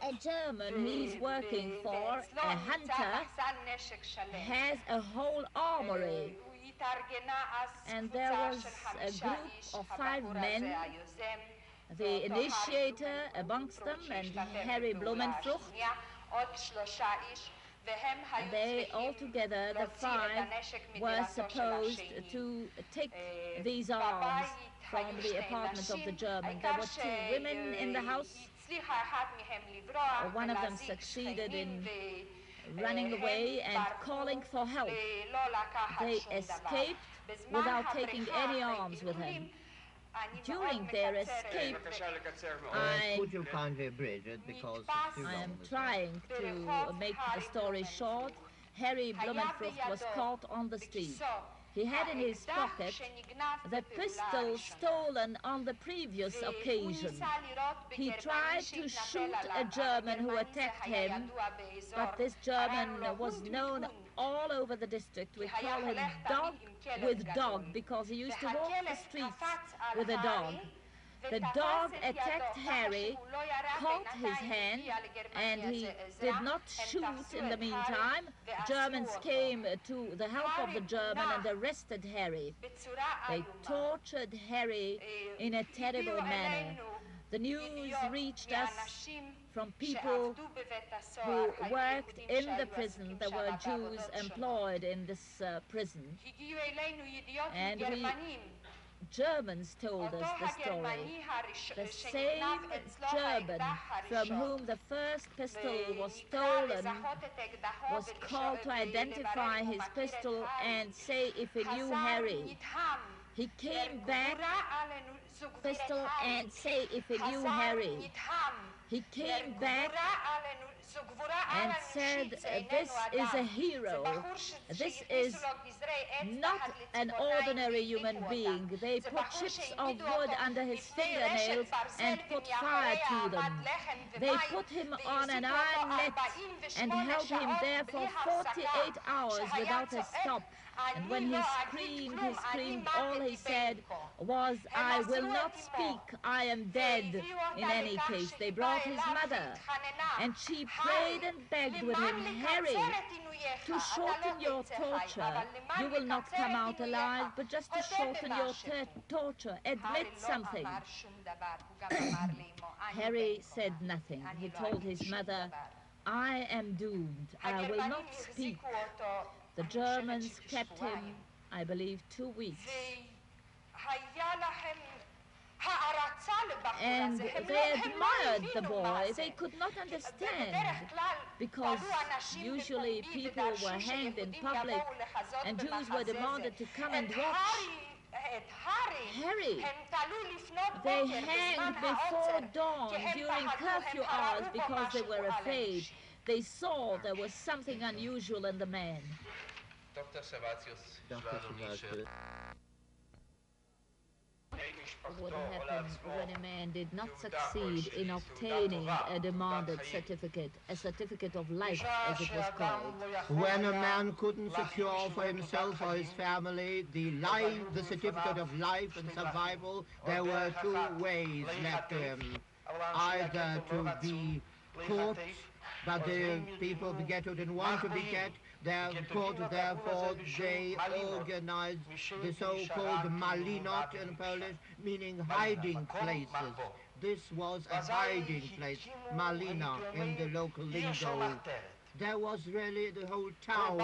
a German he's working for, a hunter, has a whole armory. And there was a group of 5 men, the initiator amongst them and Harry Blumenfrucht. They altogether, the 5, were supposed to take these arms from the apartment of the German. There were 2 women in the house. One of them succeeded in running away and calling for help. They escaped without taking any arms with them. During their escape, Would you kindly abridge it because I am trying to make the story short. Harry Blumenfrucht was caught on the street. He had in his pocket the pistol stolen on the previous occasion. He tried to shoot a German who attacked him, but this German was known all over the district. We call him Dog with Dog because he used to walk the streets with a dog. The dog attacked Harry, caught his hand, and he did not shoot in the meantime. Germans came to the help of the German and arrested Harry. They tortured Harry in a terrible manner. The news reached us from people who worked in the prison. There were Jews employed in this prison. And Germans told us the story. The same German from whom the first pistol was stolen was called to identify his pistol and say if he knew Harry. He came back, pistol, and say if he knew Harry. He came back and said, this is a hero. This is not an ordinary human being. They put chips of wood under his fingernails and put fire to them. They put him on an iron net and held him there for 48 hours without a stop. And when he screamed, all he said was, I will not speak, I am dead. In any case, they brought his mother, and she prayed and begged with him, Harry, to shorten your torture. You will not come out alive, but just to shorten your torture, admit something. Harry said nothing. He told his mother, I am doomed, I will not speak. The Germans kept him, I believe, 2 weeks. And they admired the boy. They could not understand, because usually people were hanged in public and Jews were demanded to come and watch Harry. They hanged before dawn during curfew hours because they were afraid. They saw there was something unusual in the man. Dr. Servatius, what happened when a man did not succeed in obtaining a demanded certificate, a certificate of life, as it was called? When a man couldn't secure for himself or his family the certificate of life and survival, there were 2 ways left to him. Either to be caught, but the people of the ghetto didn't want to be kept. Therefore, they organized the so-called malinot in Polish, meaning hiding places. This was a hiding place, malina in the local lingo. There was really the whole town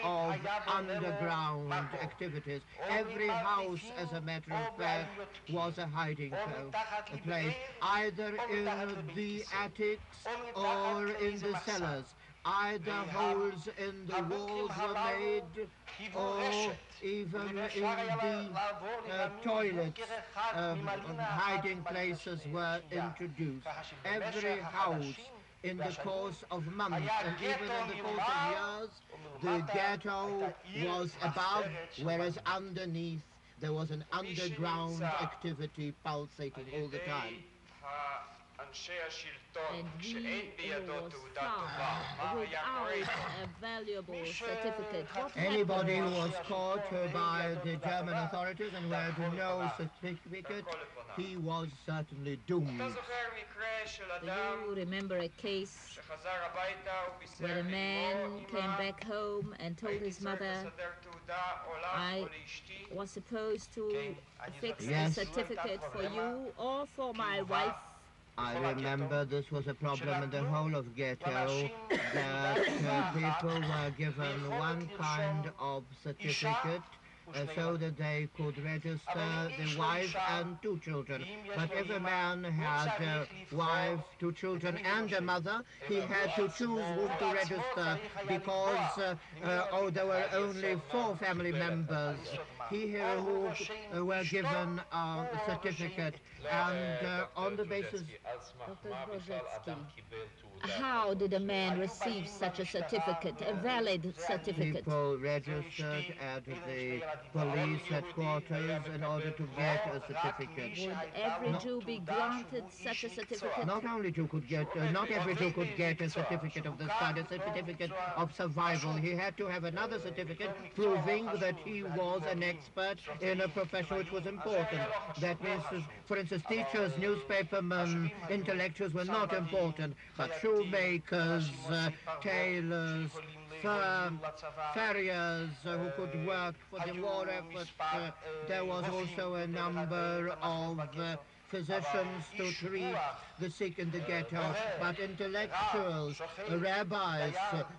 of underground activities. Every house, as a matter of fact, was a hiding place, either in the attics or in the cellars. Either holes in the walls were made, or even in the toilets, hiding places were introduced. Every house, in the course of months and even in the course of years, the ghetto was above, whereas underneath there was an underground activity pulsating all the time. and he was found without a valuable certificate. What Anybody who happened? was caught by the German authorities and who had no certificate, he was certainly doomed. Do you remember a case where a man came back home and told his mother, I was supposed to fix a certificate for you or for my wife? I remember this was a problem in the whole of ghetto, that people were given one kind of certificate so that they could register the wife and 2 children. But if a man had a wife, 2 children and a mother, he had to choose whom to register because there were only 4 family members here who were given a certificate. And on the basis... Dr. Dvorž'çkי, how did a man receive such a certificate, a valid certificate? People registered at the police headquarters in order to get a certificate. Would every Jew be granted such a certificate? Not every Jew could get a certificate of this kind, a certificate of survival. He had to have another certificate proving that he was an expert in a profession which was important. That means, for instance, teachers, newspapermen, intellectuals were not important, but shoemakers, tailors, farriers who could work for the war effort. There was also a number of physicians to treat the sick in the ghetto, but intellectuals, rabbis,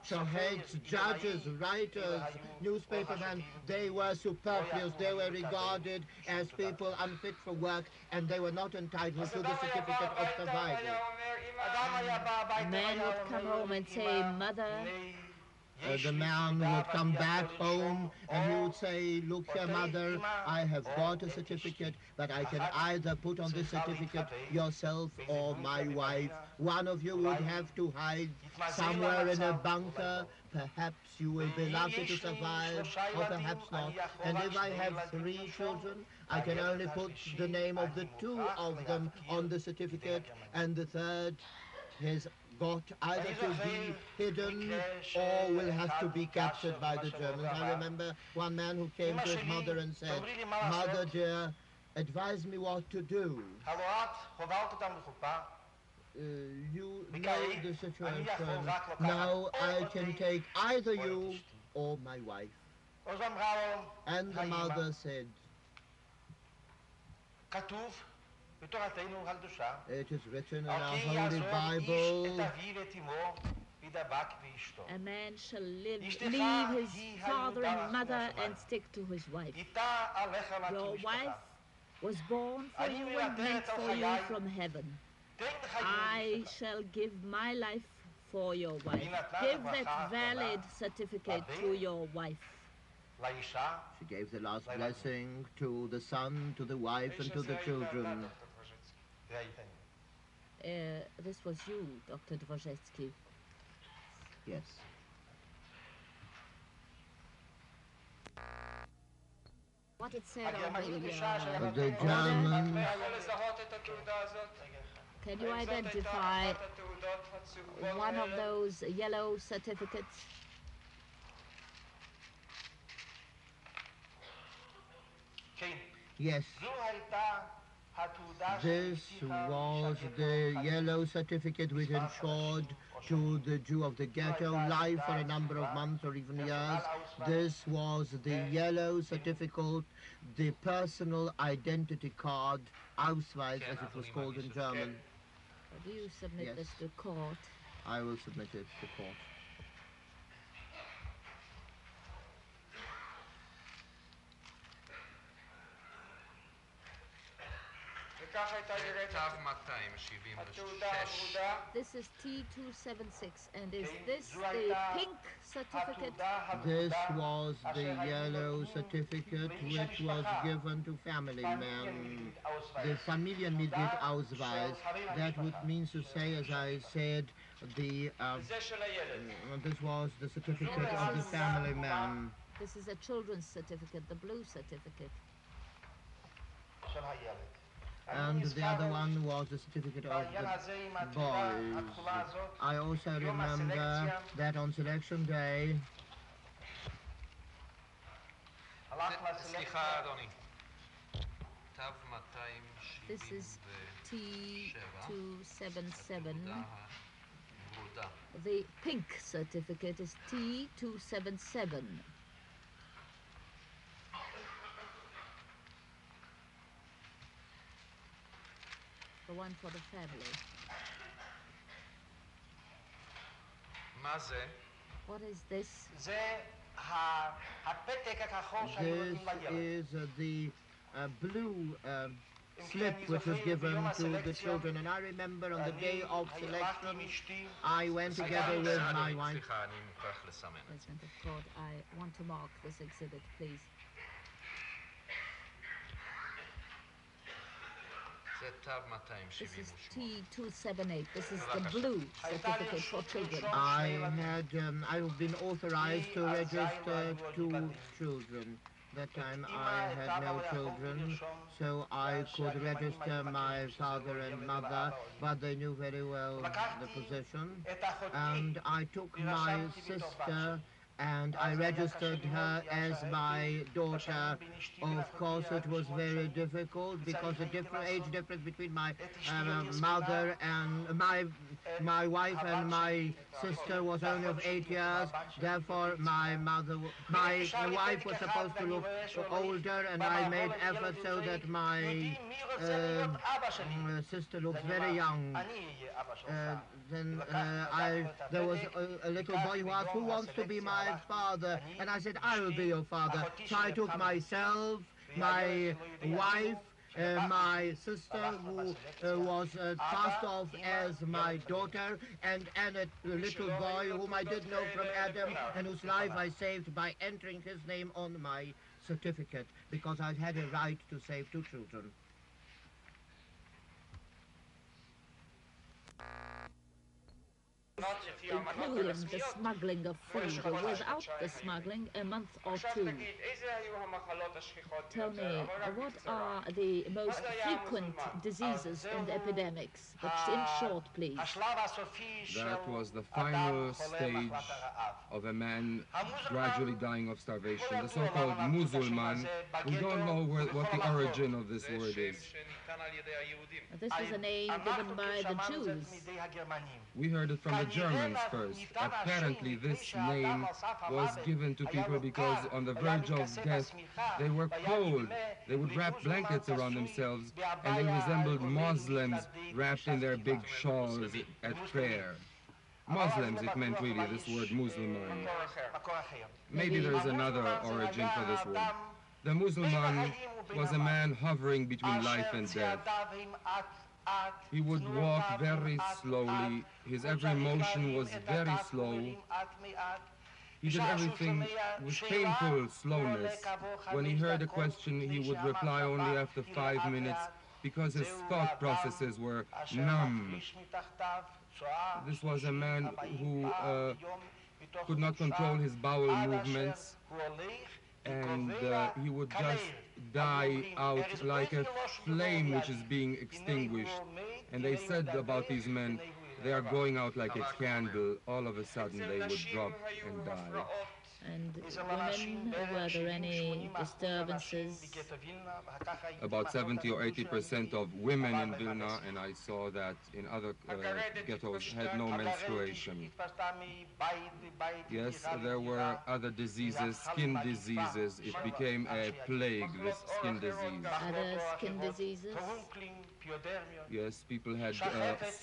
shaheds, judges, writers, newspapermen, they were superfluous. They were regarded as people unfit for work, and they were not entitled to the certificate of survival. A man would come home and say, Mother, the man would come back home and he would say, look here, mother, I have got a certificate, but I can either put on this certificate yourself or my wife. One of you would have to hide somewhere in a bunker. Perhaps you will be lucky to survive, or perhaps not. And if I have 3 children, I can only put the name of the 2 of them on the certificate, and the third has got either to be hidden or will have to be captured by the Germans. I remember one man who came to his mother and said, Mother dear, advise me what to do. You know the situation. Now I can take either you or my wife. And the mother said, it is written in our Holy Bible, a man shall leave his father and mother and stick to his wife. Your wife was born for you and meant for you from heaven. I shall give my life for your wife. Give that valid certificate to your wife. She gave the last blessing to the son, to the wife, and to the children. This was you, Dr. Dvorž'çký. Yes. What it said on the German. Can you identify one of those yellow certificates? Yes. This was the yellow certificate which ensured to the Jew of the ghetto life for a number of months or even years. This was the yellow certificate, the personal identity card, Ausweis as it was called in German. Do you submit this to court? I will submit it to court. This is T276, and is this the pink certificate? This was the yellow certificate which was given to family men. The Familienmitgliedausweis, that would mean to say, as I said, the this was the certificate of the family man. This is a children's certificate, the blue certificate. and the other one was the certificate of the boys. I also remember that on selection day, this is T277. The pink certificate is T277. The one for the family. מזיא? What is this? This is the blue slip which was given to the children, and I remember on the day of selection I went together with my wife. President of Court, I want to mark this exhibit, please. This is T278. This is the blue certificate for children. I've been authorized to register 2 children. That time I had no children, so I could register my father and mother, but they knew very well the position. And I took my sister and I registered her as my daughter. Of course, it was very difficult because the age difference between my mother and my wife and my sister was only of 8 years. Therefore, my wife was supposed to look older, and I made effort so that my sister looks very young. Then there was a little boy who asked, "Who wants to be my father?" And I said, "I will be your father." So I took myself, my wife, my sister, who was passed off as my daughter, and a little boy whom I did know from Adam, and whose life I saved by entering his name on my certificate, because I had a right to save 2 children. Including the smuggling of food, or without the smuggling, a month or 2. Tell me, what are the most frequent diseases and epidemics? But in short, please. That was the final stage of a man gradually dying of starvation, the so-called Musulman. We don't know what the origin of this word is. This was a name given by the Jews. We heard it from the Germans first. Apparently this name was given to people because on the verge of death they were cold. They would wrap blankets around themselves, and they resembled Muslims wrapped in their big shawls at prayer. Muslims, it meant really, this word Musulman. Maybe there's another origin for this word. The Musulman was a man hovering between life and death. He would walk very slowly. His every motion was very slow. He did everything with painful slowness. When he heard a question, he would reply only after 5 minutes because his thought processes were numb. This was a man who could not control his bowel movements, and he would just die out like a flame which is being extinguished. And they said about these men, they are going out like a candle. All of a sudden they would drop and die. And women, were there any disturbances? About 70 or 80% of women in Vilna, and I saw that in other ghettos, had no menstruation. Yes, there were other diseases, skin diseases. It became a plague, this skin disease. Other skin diseases? Yes, people had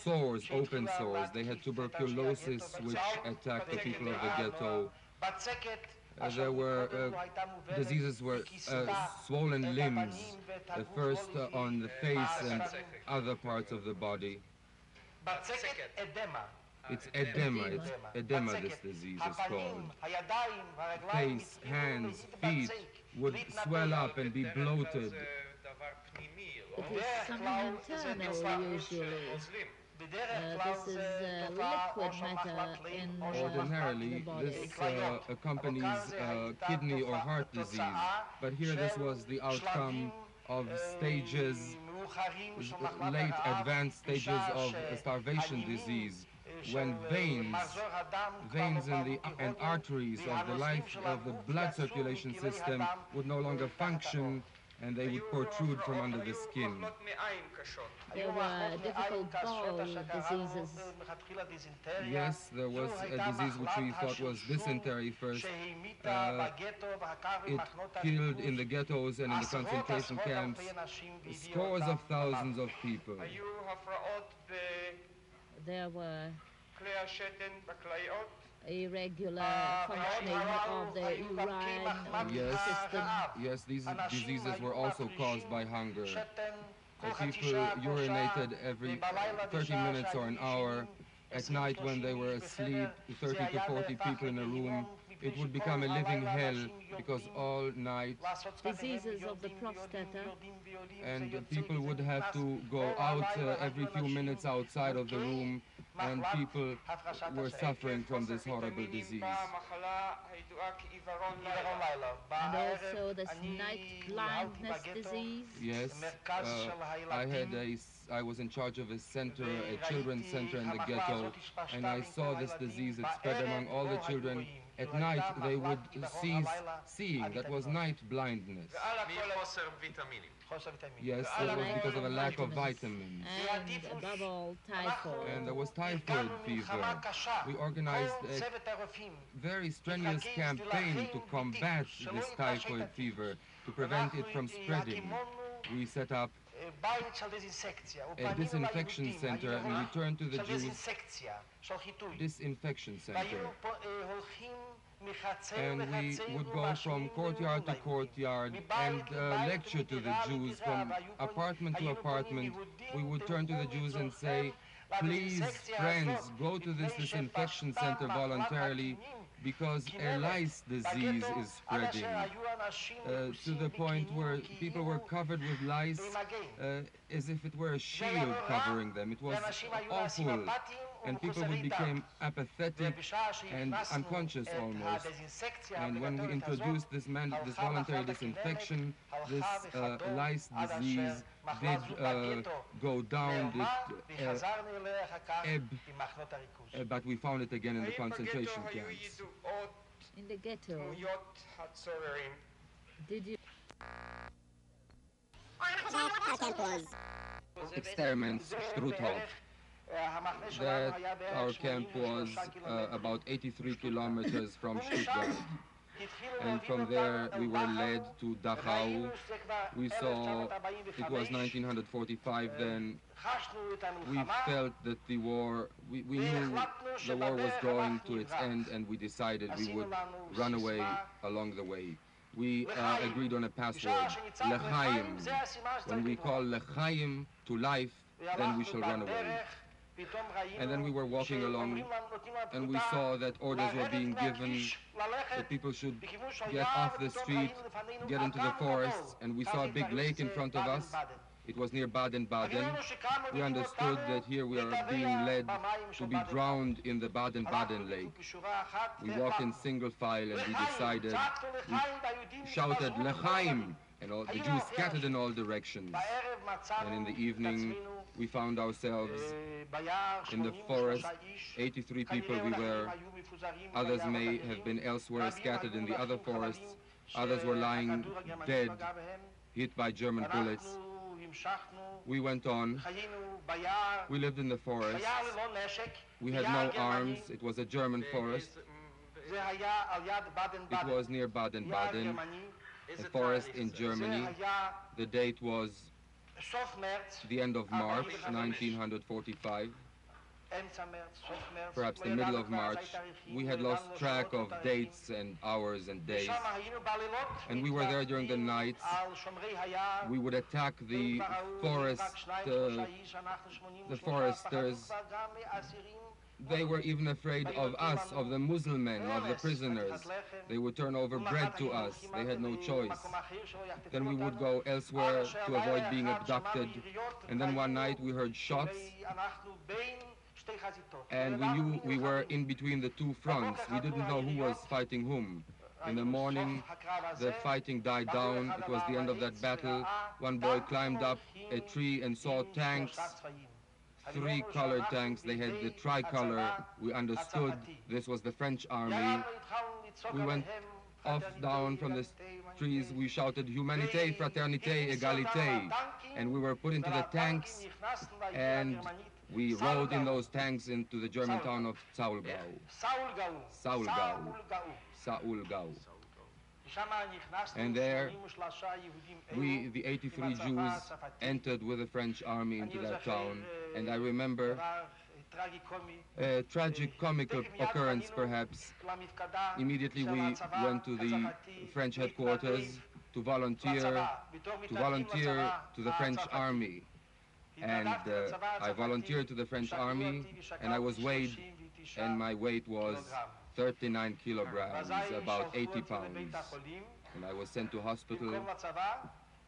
sores, open sores. They had tuberculosis, which attacked the people of the ghetto. There were diseases were swollen limbs, first on the face and other parts of the body. It's edema, this disease is called. Face, hands, feet would swell up and be bloated. It is something internal, usually. This is liquid matter in ordinarily, the body. this accompanies kidney or heart disease, but here this was the outcome of stages late advanced stages of starvation disease, when veins and arteries of the blood circulation system would no longer function, and they would protrude from under the skin. There were difficult bowel diseases. Yes, there was a disease which we thought was dysentery first. It killed in the ghettos and in the concentration camps scores of thousands of people. There were irregular functioning of the urine system. Yes, these diseases were also caused by hunger. People urinated every 30 minutes or an hour. At night when they were asleep, 30 to 40 people in a room, it would become a living hell because all night diseases of the prostata, and people would have to go out every few minutes outside of the room, and people were suffering from this horrible disease. And also this night blindness disease. Yes, I was in charge of a center, a children's center in the ghetto, and I saw this disease. It spread among all the children. At night they would cease seeing. That was night blindness. Yes, it was because of a lack of vitamins. And above all, typhoid. And there was typhoid fever. We organized a very strenuous campaign to combat this typhoid fever, to prevent it from spreading. We set up a disinfection center, and we turned to the Jews. Disinfection center. And we would go from courtyard to courtyard and lecture to the Jews from apartment to apartment. We would turn to the Jews and say, please, friends, go to this disinfection center voluntarily, because a lice disease is spreading to the point where people were covered with lice as if it were a shield covering them. It was awful, and people would become apathetic and unconscious almost. And when we introduced this voluntary disinfection, this lice disease did go down, did ebb, but we found it again in the concentration camps. In the ghetto, did you... Experiments, Struthof. That our camp was about 83 kilometers from Stuttgart. And from there we were led to Dachau. We saw it was 1945 then. We felt that the war, we knew the war was drawing to its end, and we decided we would run away along the way. We agreed on a password, L'chaim. When we call L'chaim to life, then we shall run away. And then we were walking along, and we saw that orders were being given that people should get off the street, get into the forests, and we saw a big lake in front of us. It was near Baden-Baden. We understood that here we are being led to be drowned in the Baden-Baden lake. We walked in single file, and we decided, we shouted, L'chaim, and all, the Jews scattered in all directions. And in the evening, we found ourselves in the forest. 83 people we were. Others may have been elsewhere, scattered in the other forests. Others were lying dead, hit by German bullets. We went on. We lived in the forest. We had no arms. It was a German forest. It was near Baden-Baden, a forest in Germany. The date was the end of March 1945, perhaps the middle of March. We had lost track of dates and hours and days, and we were there during the night. We would attack the foresters. They were even afraid of us, of the Muslims, of the prisoners. They would turn over bread to us. They had no choice. Then we would go elsewhere to avoid being abducted. And then one night we heard shots, and we knew we were in between the two fronts. We didn't know who was fighting whom. In the morning, the fighting died down. It was the end of that battle. One boy climbed up a tree and saw tanks, 3 colored tanks. They had the tricolor. We understood this was the French army. We went off down from the trees. We shouted, "Humanité, fraternité, égalité." And we were put into the tanks, and we rode in those tanks into the German town of Saulgau. And there, we, the 83 Jews, entered with the French army into that town. And I remember a tragic comical occurrence, perhaps. Immediately we went to the French headquarters to volunteer to the French army. And I volunteered to the French army, and I was weighed, and my weight was 39 kilograms, about 80 pounds. And I was sent to hospital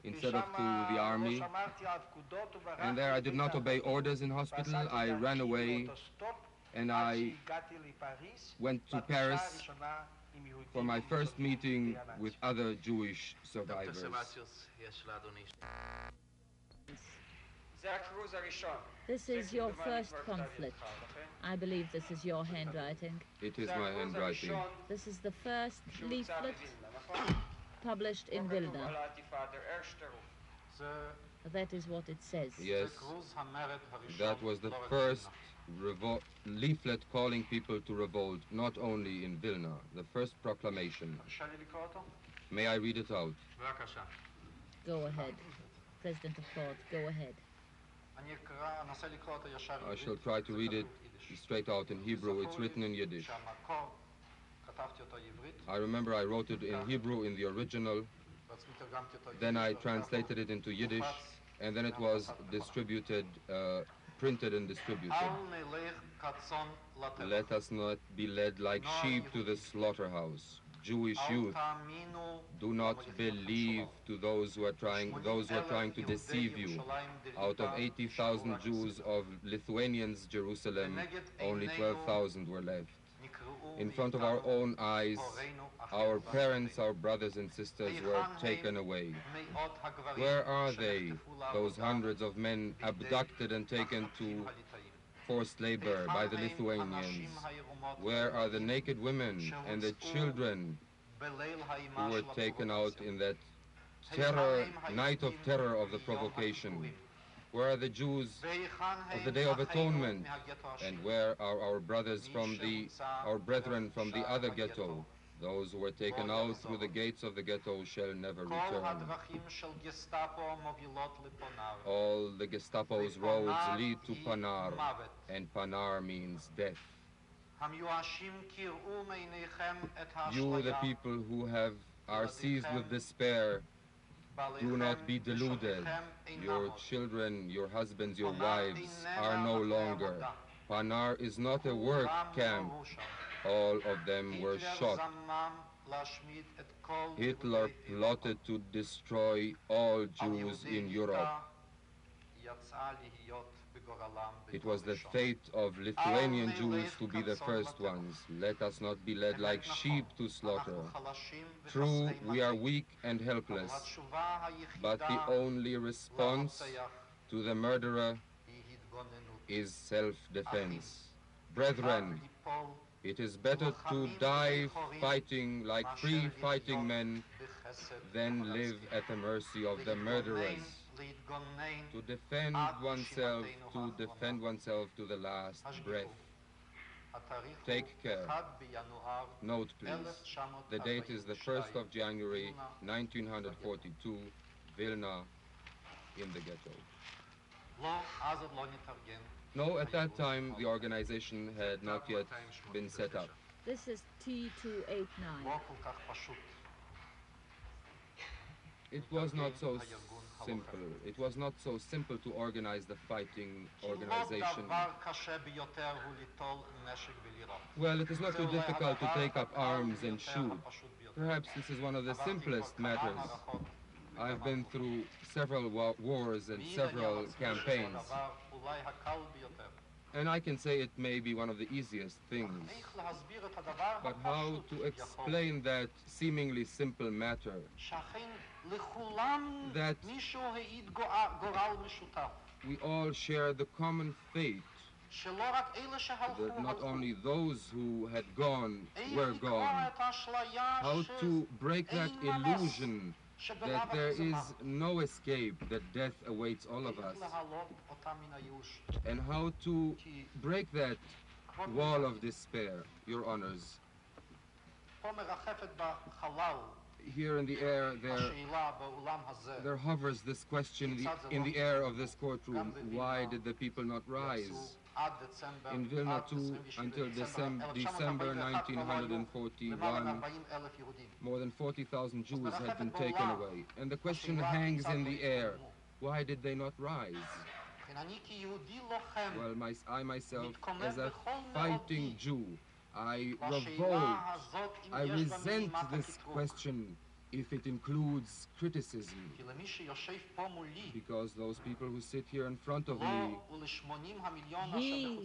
instead of to the army. And there I did not obey orders in hospital. I ran away, and I went to Paris for my first meeting with other Jewish survivors. This is your first conflict. I believe this is your handwriting. It is my handwriting. This is the first leaflet published in Vilna. That is what it says. Yes, that was the first leaflet calling people to revolt, not only in Vilna, the first proclamation. May I read it out? Go ahead. President of Court, go ahead. I shall try to read it straight out in Hebrew. It's written in Yiddish. I remember I wrote it in Hebrew in the original, then I translated it into Yiddish, and then it was distributed, printed and distributed. Let us not be led like sheep to the slaughterhouse. Jewish youth, do not believe to those who are trying to deceive you. Out of 80,000 Jews of Lithuanians, Jerusalem, only 12,000 were left. In front of our own eyes, our parents, our brothers and sisters were taken away. Where are they, those hundreds of men abducted and taken to forced labor by the Lithuanians? Where are the naked women and the children who were taken out in that night of terror of the provocation? Where are the Jews of the Day of Atonement? And where are our brethren from the other ghetto? Those who were taken out through the gates of the ghetto shall never return. All the Gestapo's roads lead to Panar, and Panar means death. You, the people who are seized with despair, do not be deluded. Your children, your husbands, your wives are no longer. Panar is not a work camp. All of them were shot. Hitler plotted to destroy all Jews in Europe. It was the fate of Lithuanian Jews to be the first ones. Let us not be led like sheep to slaughter. True, we are weak and helpless, but the only response to the murderer is self-defense. Brethren, it is better to die fighting like free fighting men than live at the mercy of the murderers. To defend oneself to the last breath. Take care. Note, please. The date is the 1st of January, 1942, Vilna, in the ghetto. No, at that time, the organization had not yet been set up. This is T289. It was not so simple. It was not so simple to organize the fighting organization. Well, it is not too difficult to take up arms and shoot. Perhaps this is one of the simplest matters. I've been through several wars and several campaigns. And I can say it may be one of the easiest things. But how to explain that seemingly simple matter? That we all share the common fate. That not only those who had gone were gone. How to break that illusion that there is no escape, that death awaits all of us. And how to break that wall of despair, Your Honors. Here in the air, there hovers this question in the air of this courtroom. Why did the people not rise? In Vilna too, until December 1941, more than 40,000 Jews had been taken away. And the question hangs in the air. Why did they not rise? Well, I myself, as a fighting Jew, I revolt, I resent this question if it includes criticism. Because those people who sit here in front of me, he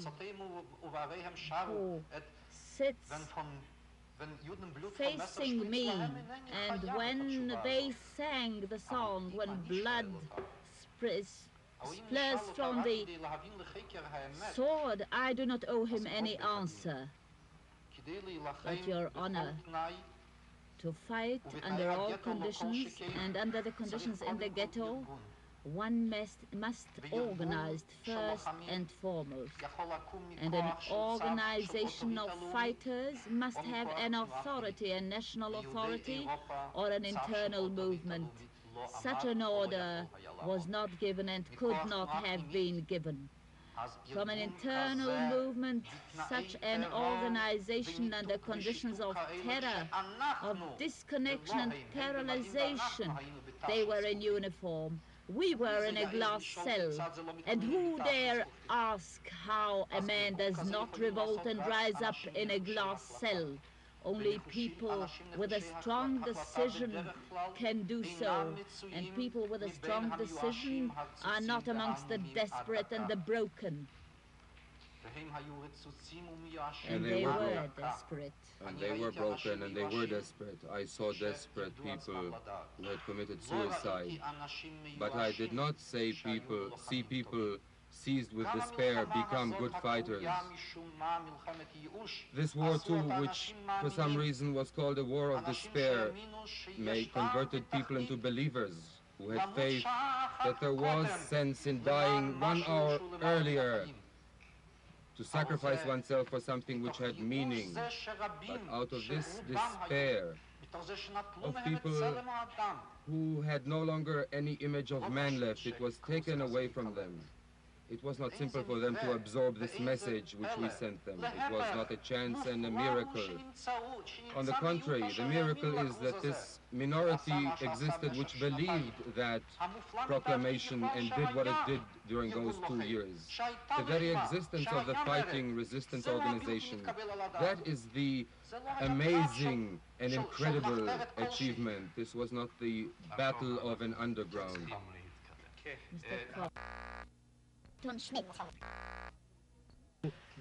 who sits facing me, and when they sang the song, when blood splurs from the sword, I do not owe him any answer. But Your Honor, to fight under all conditions and under the conditions in the ghetto, one must organize first and foremost. And an organization of fighters must have an authority, a national authority, or an internal movement. Such an order was not given and could not have been given. From an internal movement, such an organization under conditions of terror, of disconnection and paralyzation, they were in uniform. We were in a glass cell. And who dare ask how a man does not revolt and rise up in a glass cell? Only people with a strong decision can do so, and people with a strong decision are not amongst the desperate and the broken. And they were desperate. And they were broken and they were desperate. I saw desperate people who had committed suicide. But I did not see people seized with despair become good fighters. This war too, which for some reason was called a war of despair, converted people into believers who had faith that there was sense in dying 1 hour earlier, to sacrifice oneself for something which had meaning. But out of this despair of people who had no longer any image of man left, it was taken away from them. It was not simple for them to absorb this message which we sent them. It was not a chance and a miracle. On the contrary, the miracle is that this minority existed which believed that proclamation and did what it did during those 2 years. The very existence of the fighting resistance organization, that is the amazing and incredible achievement. This was not the battle of an underground.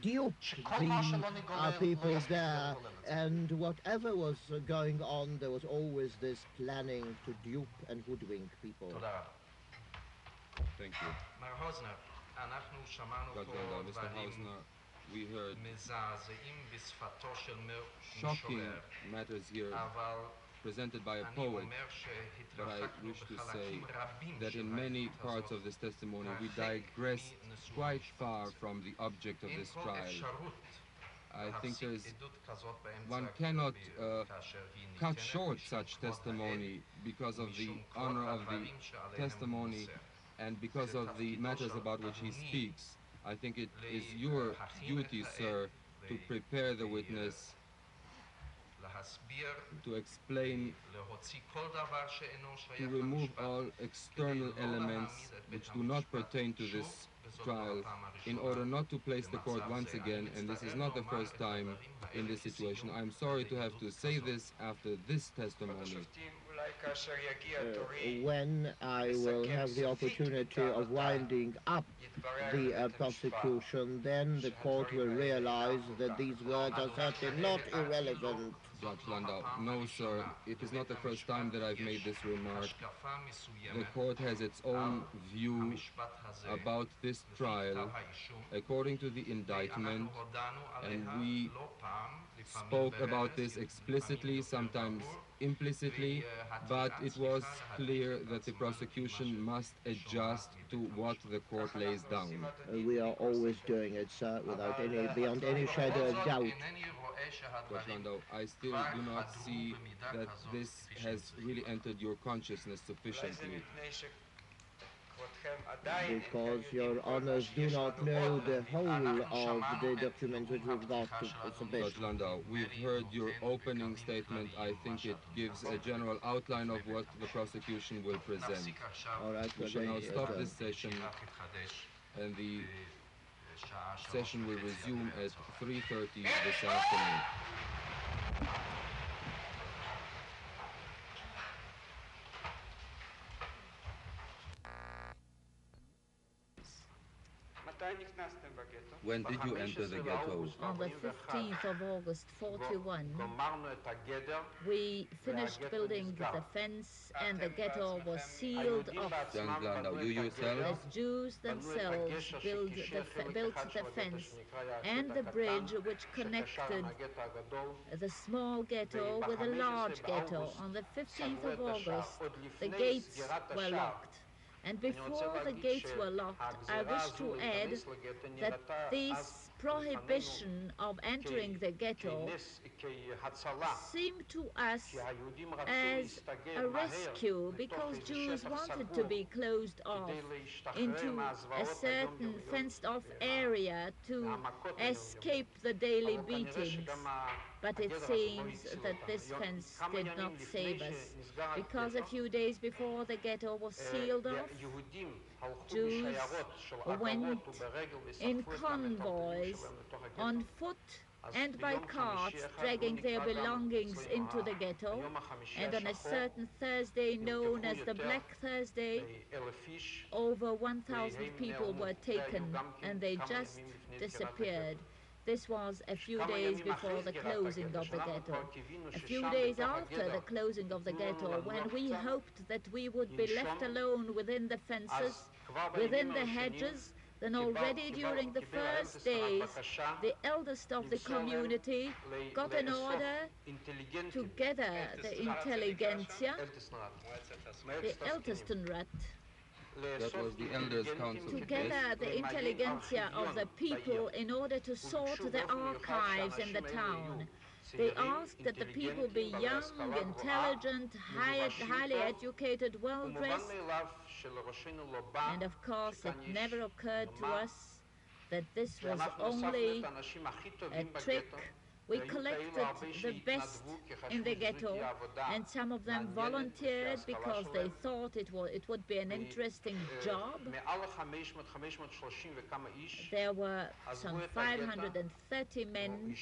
Dupe the people there, and whatever was going on, there was always this planning to dupe and hoodwink people. Thank you. Mr. Hausner, we heard shocking matters here presented by a poet, but I wish to say that in many parts of this testimony we digress quite far from the object of this trial. I think one cannot cut short such testimony because of the honor of the testimony and because of the matters about which he speaks. I think it is your duty, sir, to prepare the witness, to explain, to remove all external elements which do not pertain to this trial, in order not to place the court once again, and this is not the first time in this situation. I'm sorry to have to say this after this testimony, when I will have the opportunity of winding up the prosecution, then the court will realize that these words are certainly not irrelevant. Judge Landau, no, sir, it is not the first time that I've made this remark. The court has its own view about this trial according to the indictment, and we spoke about this explicitly, sometimes implicitly, but it was clear that the prosecution must adjust to what the court lays down. We are always doing it, sir, beyond any shadow of doubt. Judge Landau, I still do not see that this has really entered your consciousness sufficiently. Because your honors do not know the whole of the document which we've got to submit. Judge Landau, we've heard your opening statement. I think it gives a general outline of what the prosecution will present. All right, we shall now stop this session, and the session will resume at 3:30 this afternoon. When did you enter the ghetto? On the 15th of August, 41, we finished building the fence and the ghetto was sealed off. Judge Landau, you yourself? The Jews themselves built the fence and the bridge which connected the small ghetto with the large ghetto. On the 15th of August, the gates were locked. And before the gates were locked, I wish to add that this prohibition of entering the ghetto seemed to us as a rescue, because Jews wanted to be closed off into a certain fenced-off area to escape the daily beatings. But it seems that this fence did not save us, because a few days before the ghetto was sealed off, Jews went in convoys, on foot and by carts, dragging their belongings into the ghetto, and on a certain Thursday known as the Black Thursday, over 1,000 people were taken, and they just disappeared. This was a few days before the closing of the ghetto. A few days after the closing of the ghetto, when we hoped that we would be left alone within the fences, within the hedges, then already during the first days, the eldest of the community got an order to gather the intelligentsia, the Ältestenrat, that was the elders' council. to gather the intelligentsia of the people in order to sort the archives in the town. They asked that the people be young, intelligent, highly educated, well-dressed, and of course it never occurred to us that this was only a trick. We collected the best in the ghetto, and some of them volunteered because they thought it would be an interesting job. There were some 530 men.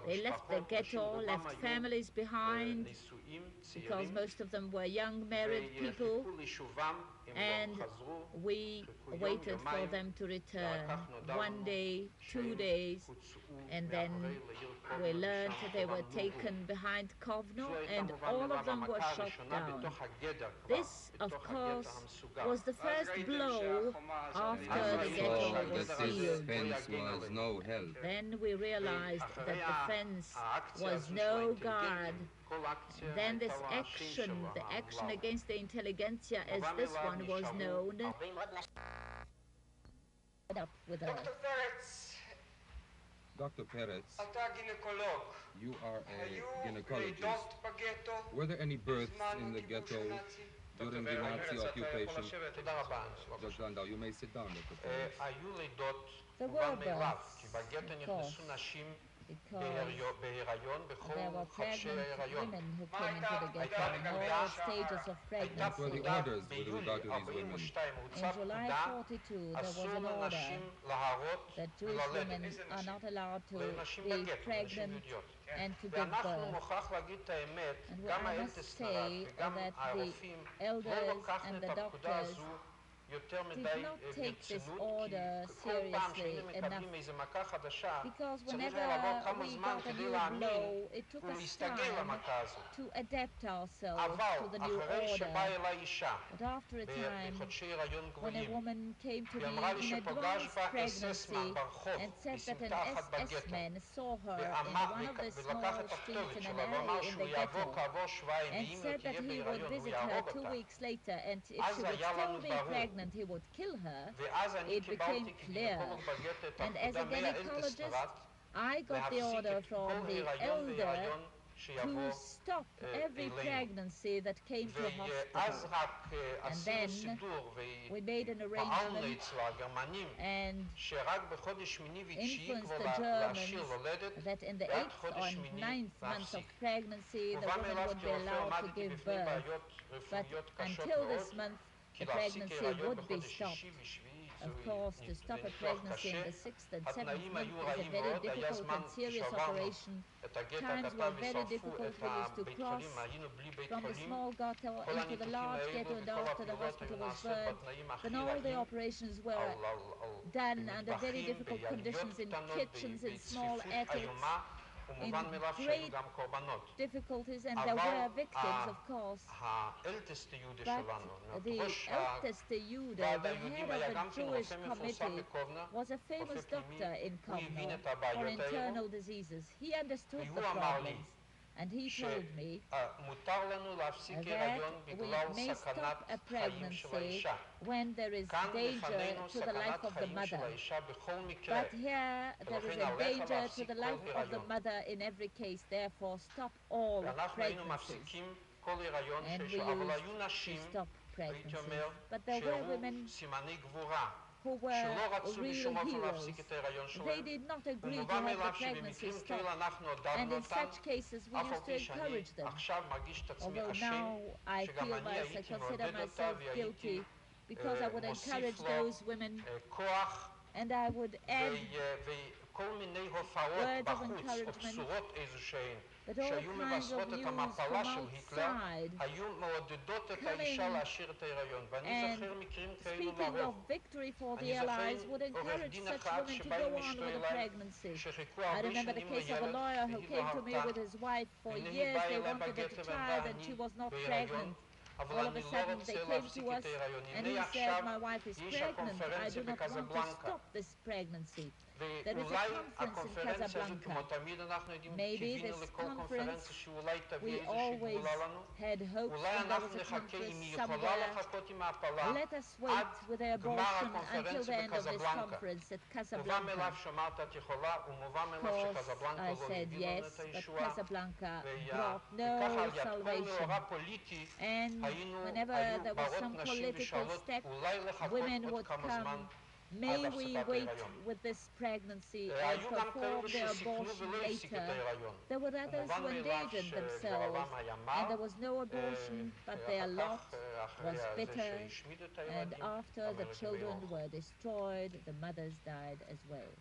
They left the ghetto, left families behind, because most of them were young married people, and we waited for them to return. 1 day, 2 days, and then we learned that they were taken behind Kobno, and all of them were shot down. This, of course, was the first blow after the ghetto was sealed. Fence was no help. Then we realized that the fence was no guard. Then this action, the action against the intelligentsia as this one was known, up with us. Dr. Peretz, you are a gynecologist. Were there any births in the ghetto during the Nazi occupation? Judge Landau, you may sit down, Dr. Peretz. There were births, of course. because there were pregnant women who came into the ghetto in all stages of pregnancy. What were the orders with regard to these women? In July 42, there was an order that Jewish women are not allowed to be pregnant and to give birth. And I must say that the elders and the doctors did not take this order seriously enough, because whenever we got a new blow, it took us time to adapt ourselves to the new order. But after a time, when a woman came to me in advanced pregnancy and said that an SS man saw her in one of the small streets in an alley in the ghetto and said that he would visit her 2 weeks later, and if she would still be pregnant, he would kill her, it became clear. And as a gynecologist, I got the order from the elder to stop every pregnancy that came to hospital. And then we made an arrangement and influenced the Germans that in the 8th or 9th month of pregnancy, the woman would be allowed to give birth. But until this month, the pregnancy would be stopped. Of course, to stop a pregnancy in the 6th and 7th month is a very difficult and serious operation. Times were very difficult. We used to cross from the small ghetto into the large ghetto, and after the hospital was burned, then all the operations were done under very difficult conditions in kitchens, in small attics, in great difficulties, and there were victims, of course. But the eldest Jude, the head of the Jewish committee, was a famous doctor in Kobner for internal diseases. He understood the problems, and he told me that we may stop a pregnancy when there is danger to the life of the mother. But here there is a danger to the life of the mother in every case, therefore stop all pregnancies. And we used to stop pregnancies. But there were women who were real heroes. They did not agree to have the pregnancy stopped, and in such cases we used to encourage them. Although now I consider myself guilty, because I would encourage those women, and I would add words of encouragement, but all kinds of news from outside coming and speaking of victory for the Allies would encourage such women to go on with the pregnancy. I remember the case of a lawyer who came to me with his wife. For years they wanted a child and she was not pregnant. All of a sudden they came to us and he said, "My wife is pregnant. I do not want to stop this pregnancy." There is a conference in Casablanca. Maybe this conference, we always had hopes that there was a conference somewhere. Let us wait with the abortion until the end of this conference at Casablanca. Of course, I said yes, but Casablanca brought no salvation. And whenever there was some political step, women would come. May we wait with this pregnancy and perform the abortion later? There were others who endangered themselves, and there was no abortion, but their lot was bitter, and after the children were destroyed, the mothers died as well.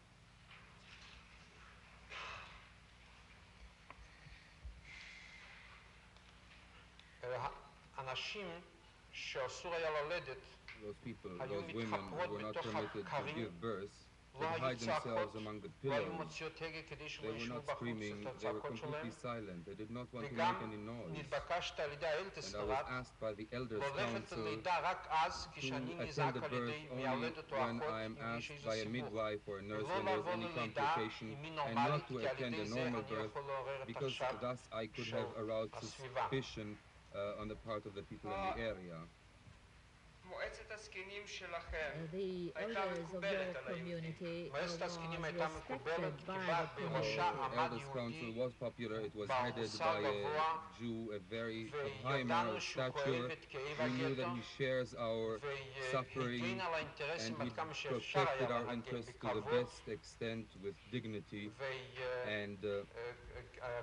Those people, those women who were not permitted to give birth, would hide themselves among the pillows. They were not screaming, they were completely silent. They did not want to make any noise. And I was asked by the Elders' Council to attend the birth only when I am asked by a midwife or a nurse when there is any complication, and not to attend a normal birth, because thus I could have aroused suspicion on the part of the people in the area. מועצת הזקנים שלכם the הייתה elders of מקובלת your על היהודים. community מועצת was הזקנים הייתה מקובלת, respected כי by the בראשה community. עמד Elders Council יהודי was popular. It was בעל headed מוסר by גבוה, a Jew, a very high וידענו moral שהוא stature. כואב את כאב We knew that הגטו, he shares our suffering, והגן על and האינטרסים he עד כמה שאפשר protected היה our להגן interests to the בכבוד, best extent with dignity, and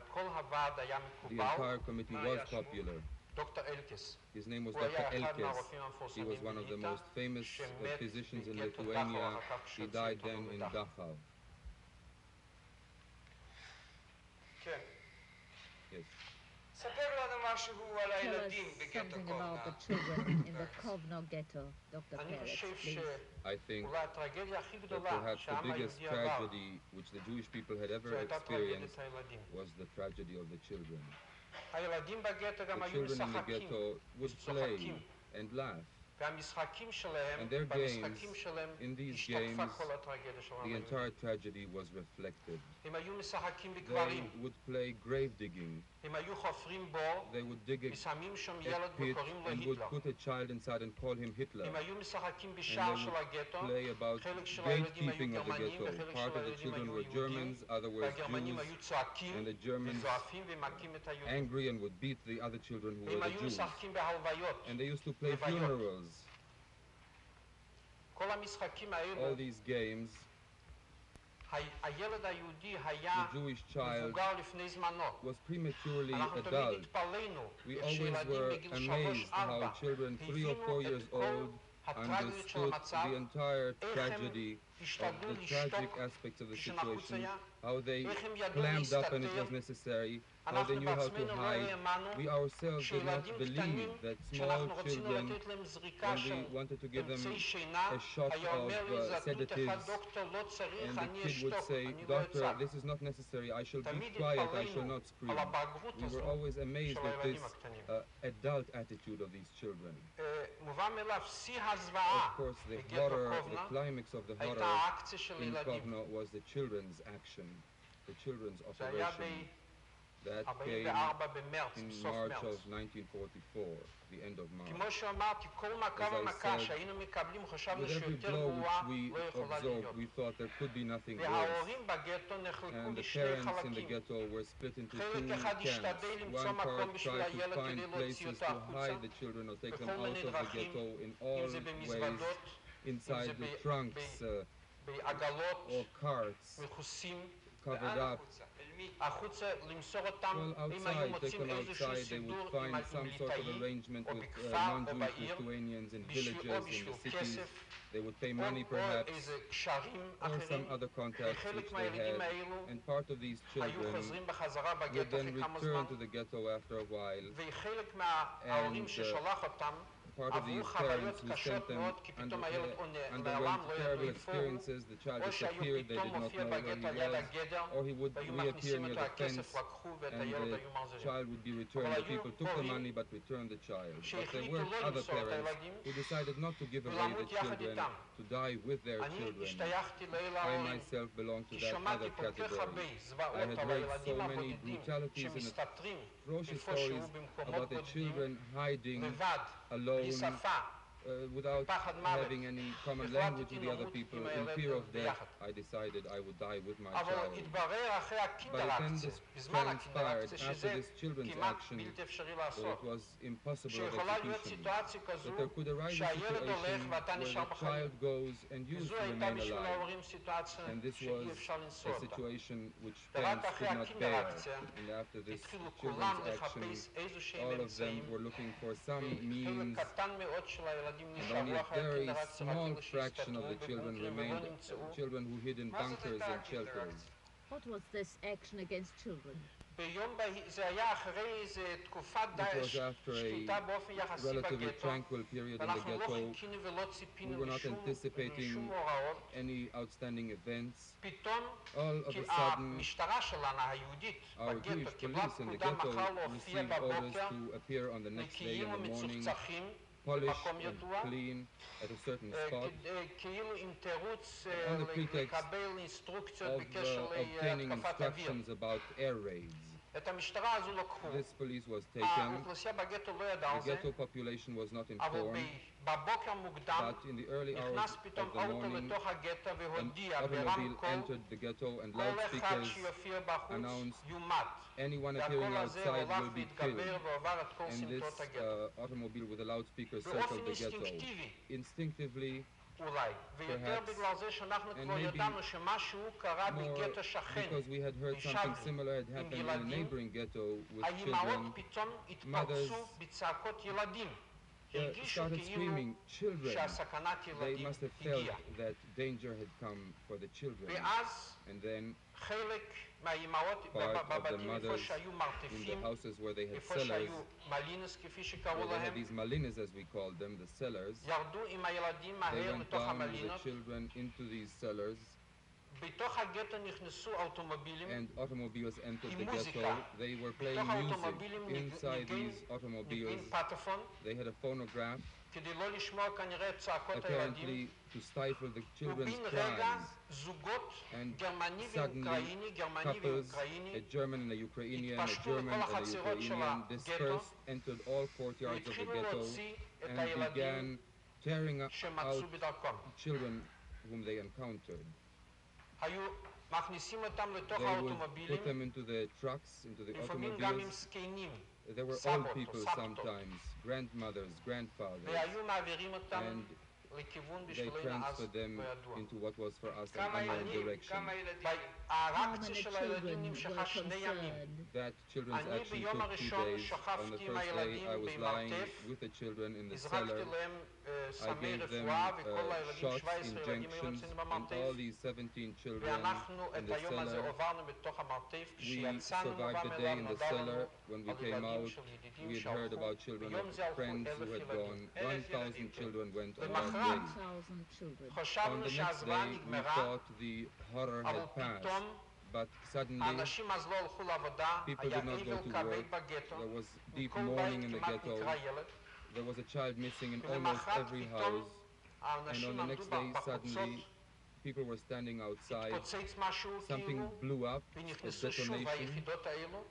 וכל הוועד היה the מקובל. entire committee was popular. דוקטור אלקס, His name was הוא היה Dr. אחד Elkes. מהרופאים He המפורסמים was one of the בליטא, most famous שמת physicians in בגטו דכאו Lithuania. אחר כך He שהוציאו died אותו then in מדכאו. Dachau. כן. Yes. ספר לנו משהו על Tell us הילדים בגטו something קובנה. about the children in the Kovno ghetto, Dr. אני Peretz, חושב please. I think שאולי הטרגדיה הכי that גדולה perhaps the שהעם biggest היהודי עבר, tragedy which the Jewish people had ever זו הייתה טרגדיית experienced הילדים. was the tragedy of the children. הילדים בגטו גם The היו children in the משחקים, ghetto would play משחקים. and laugh. והמשחקים שלהם, And their במשחקים games, שלהם, in these השתקפה games, כל הטרגדיה של העם The היהודי. entire tragedy was reflected. הם היו משחקים They בקברים, would play grave digging. הם היו חופרים בור, They would dig ושמים שם a ילד pit וקוראים לו and would היטלר. put a child inside and call him Hitler. הם היו משחקים And בשער they של would הגטו, play about חלק של הילדים היו gatekeeping of the גרמנים ghetto. וחלק Part של of the הילדים children היו were יהודים, Germans, other were והגרמנים Jews, היו צועקים and the Germans וזועפים ומכים את היהודים. angry and would beat the other children who הם were the היו Jews. משחקים בהלוויות. And they used to play לוויות. funerals. כל המשחקים All האלו, these games, הילד היהודי היה the Jewish child מבוגר לפני זמנו. was prematurely אנחנו תמיד adult. התפלאנו, We איך always שילדים were בגיל amazed how 3-4 children 3 or 4 years old הטרגיות של understood המצב, the entire איך הם tragedy of השתדלו the tragic לשתוק aspects of the כשנחוץ situation, היה, how they איך הם ידעו clammed up when it להסתתר. was necessary, how they אנחנו knew how to בעצמנו לא hide. האמנו We ourselves did not שילדים believe קטנים, that small כשאנחנו רצינו children, לתת להם זריקה when של we wanted to give them אמצעי שינה, a shot היה of אומר לי, זה עדות אחד, sedatives, דוקטור, לא צריך, and the אני kid would אשתוק, say, אני לא Doctor, אצעק. this is not necessary, I shall be תמיד quiet, I shall התפלאנו not scream. על הבגרות We were הזו always amazed של at this הילדים הקטנים. adult attitude of these children. מובן מאליו, שיא הזוועה Of course, the בגטו horror, the קובנה climax of the הייתה horror האקציה של in ילדים. Kovno was the children's action, the children's זה היה operation that came ב-44 במרץ, in בסוף March מרץ. of 1944, the end of March. כמו שאמרתי, כל מכה As I ומכה said, שהיינו מקבלים, חשבנו With every שיותר blow גרועה which we לא יכולה absorbed, להיות. we thought there could be nothing worse. וההורים בגטו נחלקו And the לשני parents in the חלקים. ghetto were split into חלק two אחד camps. השתדל למצוא One מקום part בשביל tried to הילד כדי find להוציא places אותו to החוצה, hide the children or take them בכל out מיני of the דרכים, ghetto in אם all זה ways, במזוודות, inside זה the trunks בעגלות, or carts, מכוסים, covered לאן up. החוצה? אל מי? החוצה למסור אותם, Well, אם היו outside, take מוצאים them איזשהו outside, they סידור would עם find some sort of ליטאי, arrangement או with בכפר או non-Jewish בעיר, Lithuanians in בשביל- או villages, in בשביל the cities. כסף, They would pay או money perhaps, איזה קשרים or אחרים, some other contacts which וחלק they מהילדים had. האלו And part of these היו children חוזרים בחזרה would בגטו then אחרי כמה זמן, return to the ghetto after a while. וחלק מההורים And, ששולח אותם Part of עברו these חוויות parents who קשות sent them מאוד, כי פתאום הילד נעלם, underwent לא terrible ידעו איפה הוא, experiences. The child או שהיו disappeared, they פתאום did not מופיע know where בגטו he על יד was, הגדר, or he would והיו reappear מכניסים near אותו the הכסף, fence, לקחו ואת and הילד the היו מחזירים. child would be returned. אבל The people היו took the הורים money but returned the child. But there שהחליטו were לא other למסור את parents הילדים who decided not to give away the ולמות יחד children, איתם. to die with their אני children. השתייכתי לאל I ההורים, myself belong to כי that שמעתי other כל כך הרבה category. I זוועות had על read הילדים so many הבודדים brutalities and שמסתתרים atrocious איפה stories שהוא במקומות about the בודדים, children hiding לבד, בלי alone, שפה, without פחד מוות. having any common החלטתי language with the other למות people. עם In הילד fear of death, ביחד. I decided I would die with my אבל child. התברר אחרי But then הקינדרקציה, this בזמן transpired הקינדרקציה, after שזה this children's כמעט action בלתי אפשרי that לעשות. it was impossible of שיכולה להיות execution. סיטואציה כזו That there could arise a שהילד הולך situation ואתה where נשאר the בחיים. child goes and you וזו to הייתה remain בשביל alive. ההורים סיטואציה And this שאי was אפשר לנסוע a אותה. situation which ורק parents אחרי could not bear. הקינדרקציה And after this התחילו כולם children's action, לחפש איזשהם all of them אמצעים, were looking for some וחלק means, קטן מאוד של הילדים and only נשארו a אחרי very הקינדרקציה, רק small אלה fraction of the שהסתתרו children בבונקרים ולא remained, נמצאו. children who hid in מה זאת bunkers הייתה and shelters. הקינדרקציה? What was this action against children? זה היה אחרי איזה תקופת It די was after שליטה a באופן יחסי relatively בגטו, tranquil period in the ואנחנו לא ghetto. חיכינו ולא We ציפינו were not לשום anticipating הוראות. any outstanding events. פתאום All of כי a sudden, המשטרה שלנו היהודית our בגטו Jewish קיבלה police in the פקודה ghetto מחר להופיע received orders בבוקר to appear on the next day נקיים in the morning, ומצוחצחים polished במקום and ידוע, clean at a certain spot, כאילו עם תירוץ on the pretext לקבל אינסטרוקציות of בקשר obtaining להתקפת אוויר. instructions about air raids. את המשטרה הזו לקחו. This police was taken. האוכלוסייה בגטו לא ידעה על The זה, ghetto population was not אבל informed, בבוקר מוקדם but in the early hours נכנס of פתאום the אוטו morning, לתוך הגטו an והודיע automobile ברמקול, entered the ghetto and כל אחד loudspeakers שיופיע בחוץ announced, יומת. anyone appearing והקול הזה outside הולך will be והתגבר killed. ועבר את כל And סמטות this הגטו. automobile with a loudspeaker באופן circled the ghetto. אינסטינקטיבי Instinctively, אולי, ויותר Perhaps, בגלל זה שאנחנו and כבר maybe ידענו שמשהו קרה more בגטו שכן. because we had heard something similar had happened in a neighboring ghetto with האימהות children פתאום התפרצו בצעקות ילדים. הרגישו started כאילו screaming, children. שהסכנת They ילדים must have felt הגיעה. that danger had come for the children. ואז And then חלק מהאימהות part of the בבתים איפה mothers שהיו in the מרתפים, houses where they had איפה cellars, שהיו מלינס כפי שקראו where they had להם, these malinas as we called them, the cellars, ירדו עם הילדים they מהר went לתוך down with the המלינות. children into these cellars, בתוך הגטו נכנסו אוטומובילים and automobiles entered the עם מוזיקה. ghetto. They were playing בתוך music האוטומובילים inside these ניגן automobiles. פטפון They had a phonograph, כדי לא לשמוע כנראה את צעקות הילדים. apparently to stifle the children's ובן רגע cries. זוגות And גרמני suddenly, ואוקראיני, גרמני couples, ואוקראיני, a German and a Ukrainian, a התפשטו German לכל and a החצרות של Ukrainian, הגטו, dispersed, entered all courtyards of the והתחילו ghetto, להוציא את and הילדים began tearing out שמצאו בדרכם. children whom they encountered. היו מכניסים אותם לתוך They would האוטומובילים, put them into the trucks, into the לפעמים גם עם automobiles. זקנים, There were old סבות או people סבתות, sometimes, grandmothers, grandfathers, והיו מעבירים אותם and לכיוון they בשבילנו אז transferred them לא ידוע. into what was for us an כמה unknown ילדים, direction. כמה ילדים. How האטרקציה many של הילדים children נמשכה were 2 ימים. concerned? That children's אני action ביום took 2 הראשון days. On the שכבתי עם first day, הילדים I was lying במרתף, with the children in the הזרקתי cellar. להם I סמי gave them רפואה, וכל הילדים, shots, 17 ילדים היו injections, אצלנו and במרתף, all these 17 children ואנחנו in את the היום הזה cellar. עברנו בתוך המרתף. We כשיצאנו survived מובן the day מאליו, in the נודע לנו cellar. When we על came ילדים out, של ידידים we had heard שהלכו. about children ביום of זה הלכו friends 1,000 who had ילדים. gone. 1,000 children went on that למחרת day. 1,000 children. On חשבנו the next שהזוועה day, we נגמרה, thought the horror אבל had passed, פתאום but suddenly האנשים אז לא הלכו לעבודה, people היה did not go אבל to כבד work. בגטו, There was deep כל mourning בית in the כמעט ghetto. נקרא ילד, There was a child missing in almost ולמחרת every פתאום house. And on האנשים the עמדו next day, בחוצות, suddenly, people were standing outside. התפוצץ משהו Something כאילו, blew up, a ונכנסו שוב detonation. היחידות האלו,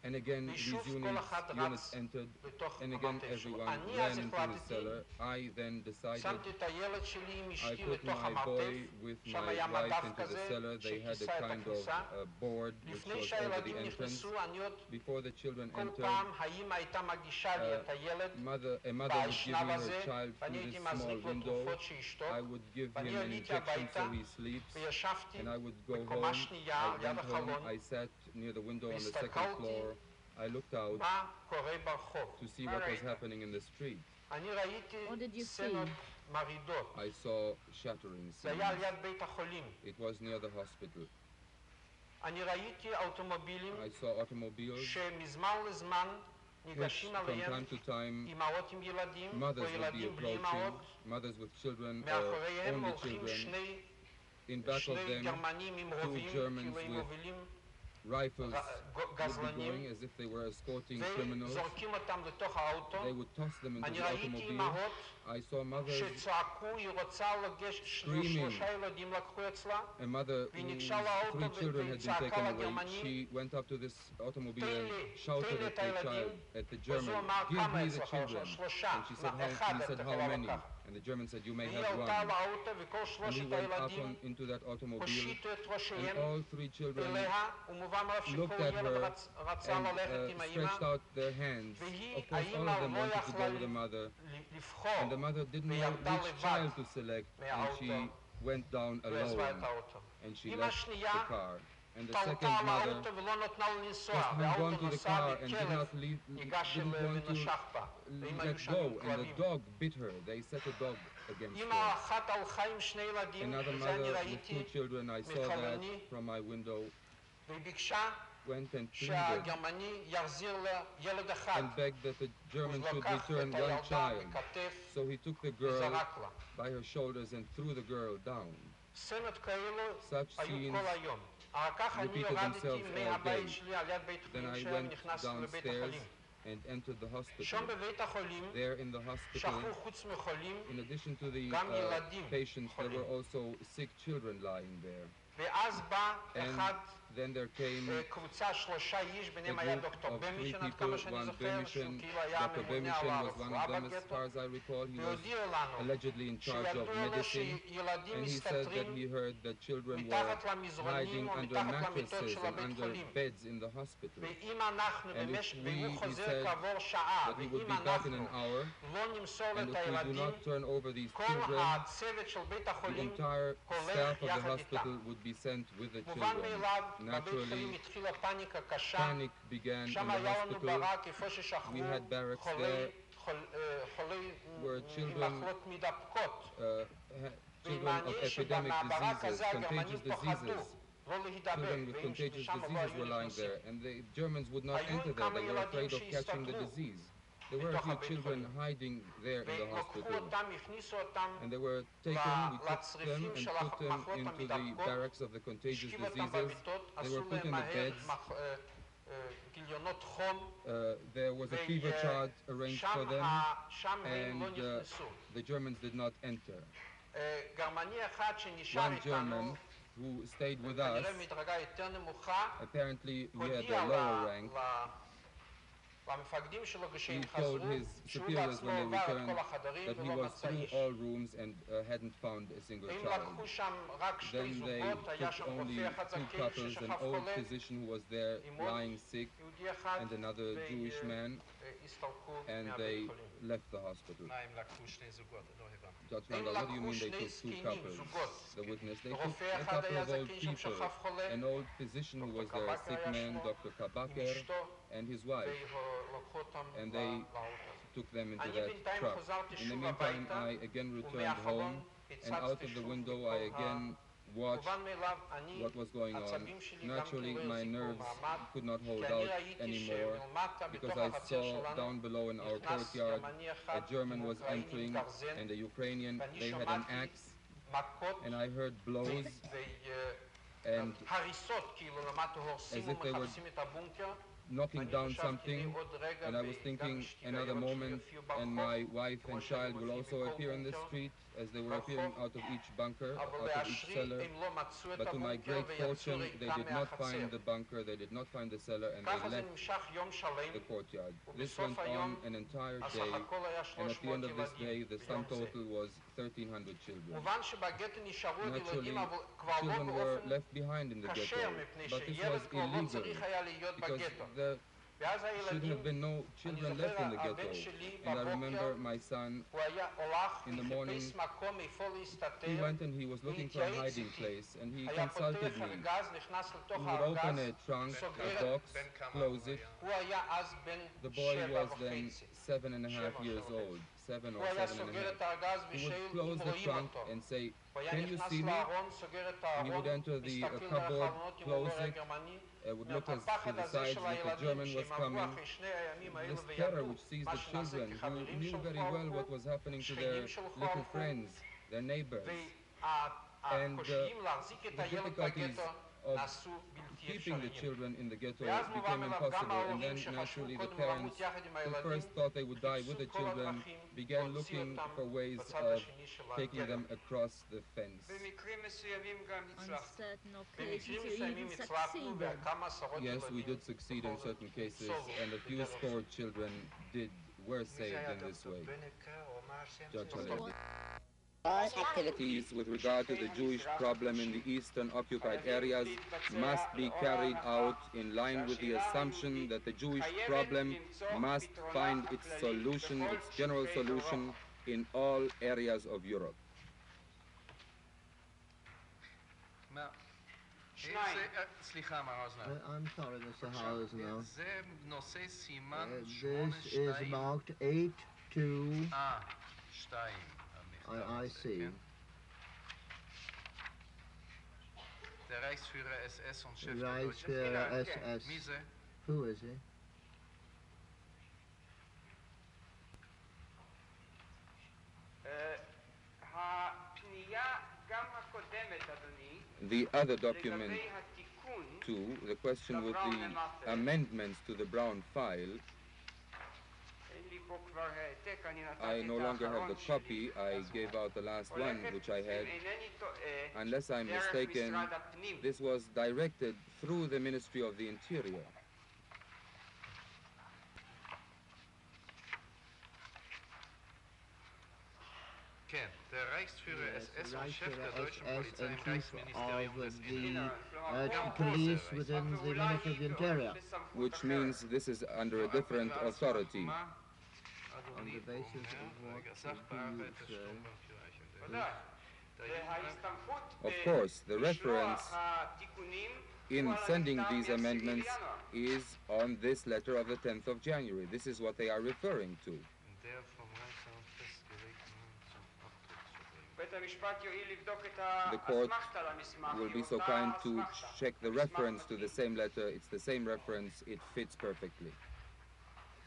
And again, these ושוב כל units אחד רץ entered, לתוך and again, המרתף שלו. everyone אני ran אז into his החלטתי, cellar. I then decided שמתי את הילד שלי עם I אשתי put לתוך my המרתף, boy with שם my היה wife מדף into the כזה cellar. They had a שכיסה את kind of הכניסה. board which לפני was over the שהילדים entrance. נכנסו, אני עוד Before the children כל entered, פעם האמא הייתה מגישה לי את הילד a mother was באשנב giving her הזה, child ואני through הייתי this small מזריק לו window. תרופות שישתות, I would give him ואני an עליתי injection הביתה, so he sleeps, וישבתי and I would go בקומה home. שנייה, I ליד went home, החלון, I sat near the window on the second והסתכלתי floor. I looked out מה קורה ברחוב. to see what was happening in the street. אני ראיתי What did you סצנות see? מרעידות. I saw shattering זה היה על scenes. יד בית החולים. It was near the hospital. אני ראיתי אוטומובילים I saw automobiles. שמזמן לזמן Which ניגשים from עליהם time to time, אימהות עם ילדים, או mothers would be ילדים בלי approaching, אימהות, mothers with children or מאחוריהם only הולכים children. שני In back of שני them, גרמנים עם רובים, Germans כאילו הם with מובילים rifles would be גזלנים, going as if they were escorting criminals. וזורקים אותם לתוך האוטו. They would toss them into אני the ראיתי automobile. אימהות I saw mothers, שצעקו, היא רוצה לגשת, Screaming. 3 ילדים לקחו אצלה, a mother והיא whose ניגשה לאוטו 3 children had been וצעקה taken away. לגרמנים, She went up to this automobile תן and לי, shouted תן לי at את the הילדים. child, at the אז הוא German, אמר, give כמה me the אצלך? children. 3. And she said, אחד he את said, how יכולה many? לקחת. And the German said, you may והיא have עלתה one. לאוטו וכל And he 3 went up הילדים into that automobile, הושיטו את and ראשיהם all 3 children אליה, ומובן מאליו שכל looked at ילד her רצה and ללכת עם האמא, stretched out their hands. והיא, Of course, all האמא of them לא wanted to יכלה go with the mother, לבחור, and the mother didn't know וירדה which לבד child to select, and מהאוטו, she went down ועזבה את alone, האוטו. and she אמא left שנייה the car. And the טלטה second על mother האוטו ולא נתנה לו לנסוע, just had gone והאוטו to the נסע car and did וכלב not leave, ניגש didn't אליה want to ונשך בה, ואמא היו let שם go, עם and the כלבים. dog bit her. They set a dog against אמא her. אחת הלכה עם 2 ילדים, Another וזה אני mother with ראיתי, 2 children, I saw that מחלוני, from my window, והיא ביקשה went and pleaded שהגרמני יחזיר לה ילד אחד. and begged that the German הוא should לקח return את one הילדה child. בכתף So he took the girl וזרק לה. by her shoulders and threw the girl down. סצנות כאלו Such היו scenes כל היום. אחר כך אני repeated יורדתי themselves all מהבית day. שלי על יד בית Then חולים I שאני went נכנס לבית downstairs החולים. and entered the hospital. שם בבית החולים There in the hospital, שכחו חוץ מחולים, in addition to the גם ילדים patients, there חולים. were also sick children lying there. ואז בא And אחד Then there came קבוצה 3 איש, ביניהם a היה group דוקטור of 3 במישן, עד people, כמה שאני one זוכר, שהוא Bemishan. כאילו היה Dr. הממונה Bemishan על was one הרפואה of them, as בגטו, far as I recall. He was והודיעו לנו allegedly in charge of שידוע לו medicine, שילדים and he said that מסתתרים he heard that children were מתחת למזרונים hiding או under מתחת למיטות mattresses של and הבית under חולים. beds in the hospital. ואם אנחנו, והוא he חוזר said כעבור שעה, that he would ואם be back in אנחנו an hour, לא נמסור and את if we do הילדים, not turn over these כל children, הצוות של בית the החולים entire הולך staff of the יחד hospital איתם. would be sent with the מובן children. מאליו, בבית חולים Naturally, התחילה פאניקה קשה, panic began in שם the היה לנו hospital. ברק, איפה ששכבו We had barracks חולי where עם children, מחלות מידבקות. children of ומעניין epidemic שבמעברה diseases, כזה הגרמנים contagious פחדו diseases. לא להידבק, Children with ואם contagious משם לא diseases היו were lying נכנסים. there, and the Germans would not היו enter there. כמה They were ילדים afraid of catching the שהסתתרו disease. There were a בתוך few הבית children חולים. hiding there in the ולקחו hospital, אותם, הכניסו אותם, and they were taken. We took them לצריפים and של put them המחלות into the המדבקות, barracks of the contagious השכיבו אותם diseases. במיטות, They עשו were put להם in the מהר beds. גיליונות חום, There was a fever chart arranged for them, שם הם לא and נכנסו. the Germans did not enter. גרמני אחד שנשאר One איתנו, German who stayed with us, כנראה מדרגה יותר נמוכה, apparently he had הודיע a lower rank. למפקדים שלו He כשהם told חזרו, his שהוא superiors בעצמו when they עבר את returned כל החדרים that he ולא was מצא through איש. all rooms and hadn't found a single אם child. לקחו שם רק שתי Then they זוגות, היה took שם only רופא אחד two זקן couples, ששכב an old חולה, physician who was there עם עוד lying sick, יהודי אחד, and another Jewish man, והסתלקו and מהבית they חולים. left the hospital. מה, הם לקחו שני זוגות? לא הבנתי. Judge הם Randall, what do you לקחו mean they שני took two זקנים, couples? זוגות. The witness, they took רופא a אחד couple היה of old זקן שם people, שכב חולה, an old physician who was there, a sick man, Dr. עם Kabaker, אשתו, and his wife, ולקחו אותם and they לאוטו. took them into אני that בינתיים truck. חזרתי In the שוב meantime, הביתה, I again returned ומהחלון home, and out הצצתי of the שוב window מכל I again watched מובן מאליו, אני, what was going on. העצבים שלי גם Naturally, כן לא my החזיקו nerves מעמד, could not hold כי אני out ראיתי anymore שלמטה, because בתוך I החצר saw שלנו, down below in our נכנס courtyard גרמני אחד a German עם was אוקראיני entering גרזן, and a Ukrainian, ואני they had an שמעתי axe, מכות and I heard blows and הריסות, כאילו למטה הורסים as if they were ומחפשים את הבונקר. knocking down something, and I was thinking another moment and my wife and child will also appear in the street as they were appearing out of each bunker, out of each cellar. But to my great fortune, they did not find the bunker, they did not find the cellar, and they left the courtyard. This went on an entire day, and at the end of this day, the sum total was 1,300 children. Naturally, children were left behind in the ghetto, but this was illegal, because there should have been no children left in the ghetto. And I remember my son, in the morning, he went and he was looking for a hiding place, and he consulted me. He would open a trunk, a box, close it. The boy was then 7.5 years old, 7 or 7.5. He would close the trunk and say, "Can you see me?" He would enter the cupboard, close it, would look as to the sides that the German was coming. This terror which seized the children, who knew very well what was happening to their little friends, their neighbors, and the difficulties of keeping the children in the ghetto became impossible, and then naturally the parents, who first thought they would die with the children, began looking for ways of taking them across the fence. במקרים מסוימים גם On הצלחנו. certain occasions you even succeeded. Yes, we did succeed in certain cases, and a few score children were saved in this way. Judge Halevi. Activities with regard to the Jewish problem in the eastern occupied areas must be carried out in line with the assumption that the Jewish problem must find its solution, its general solution, in all areas of Europe. סליחה, מר האוזנר. I'm sorry, Mr. Hausner. זה נושא סימן This is marked 8-2. 2. I see. Der Reichsführer SS und Chef der Reichsführer deutschen SS. מי זה? Who is he? הפנייה גם הקודמת, אדוני, The other document לגבי התיקון, too, the question with the amendments to the Brown file, I no longer have the copy. I gave out the last one, which I had. Unless I'm mistaken, this was directed through the Ministry of the Interior. Der Reichsführer SS und Chef der deutschen Polizei im of Reichsministerium des Inneren. the police within the Ministry of the Interior. Which means this is under a different authority. On the basis of what do you say? Of course, the reference in sending these amendments is on this letter of the 10th of January. This is what they are referring to. The court will be so kind to check the reference to the same letter. It's the same reference. It fits perfectly.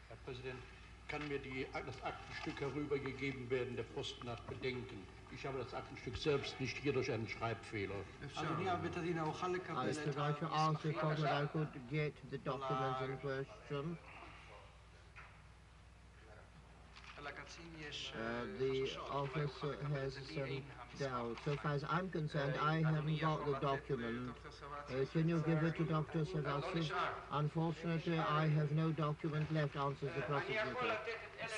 Herr Präsident, kann mir das Aktenstück herübergegeben werden, der Post nach Bedenken? Ich habe das Aktenstück selbst nicht hier durch einen Schreibfehler. I should like to ask if I could get the documents in question. The office has some doubt. So far as I'm concerned, I haven't got the document. Can you give it to Dr. Savassi? Unfortunately, I have no document left, answers the prosecutor.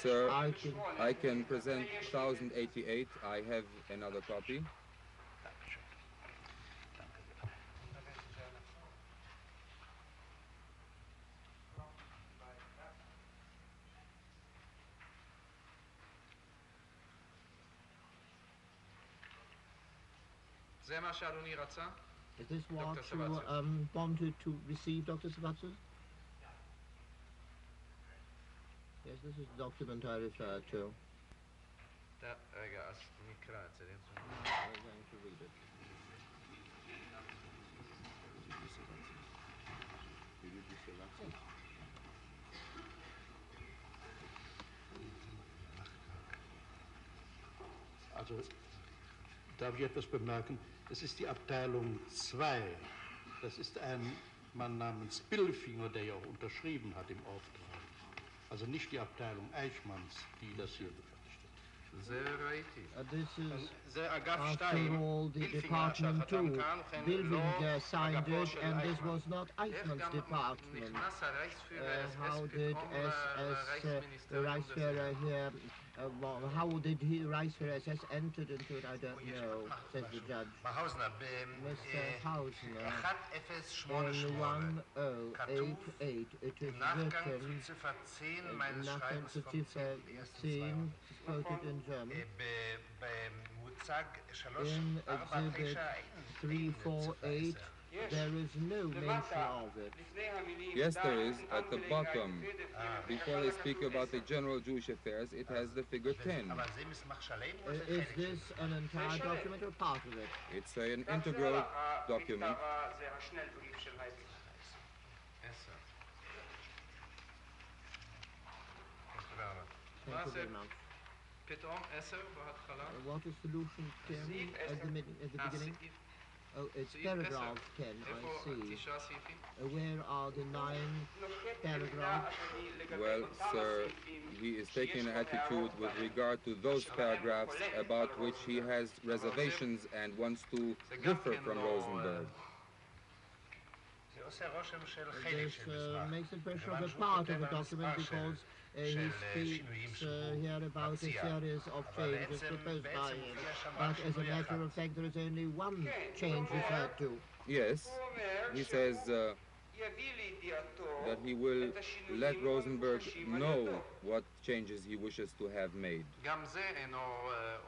Sir, I can present 1088. I have another copy. Is this what you wanted to receive, Dr. Savassi? Yes, this is the document I referred to. I'm going to read it. Also, darf ich etwas bemerken? Das ist die Abteilung 2. Das ist ein Mann namens Billfinger, der ja auch unterschrieben hat im Auftrag. Also nicht die Abteilung Eichmanns, die das hier gefertigt hat. This is, after all, the Department 2. Bilvinger signed it, and this was not Eichmann's department. How did SS Reichsführer here, how did Reichsführer SS entered into it, I don't know, says the judge. Mr. Hausner, in 1088, it is written, nothing to Ziffer 10, quoted in German. In Exhibit 348, there is no mention of it. Yes, there is. At the bottom, before they speak about the general Jewish affairs, it has the figure 10. Is this an entire document or part of it? It's an integral document. Thank you very much. What is solution 10 at the beginning? Oh, it's paragraph 10, I see. Where are the 9 paragraphs? Well, sir, he is taking an attitude with regard to those paragraphs about which he has reservations and wants to differ from Rosenberg. This makes the impression of a part of the document because he speaks here about a series of changes proposed by him. But as a matter of fact, there is only one change referred to. Yes, he says that he will let Rosenberg know what changes he wishes to have made.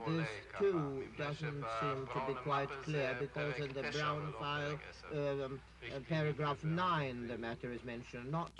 This too doesn't seem to be quite clear because in the Brown file, paragraph 9, the matter is mentioned, not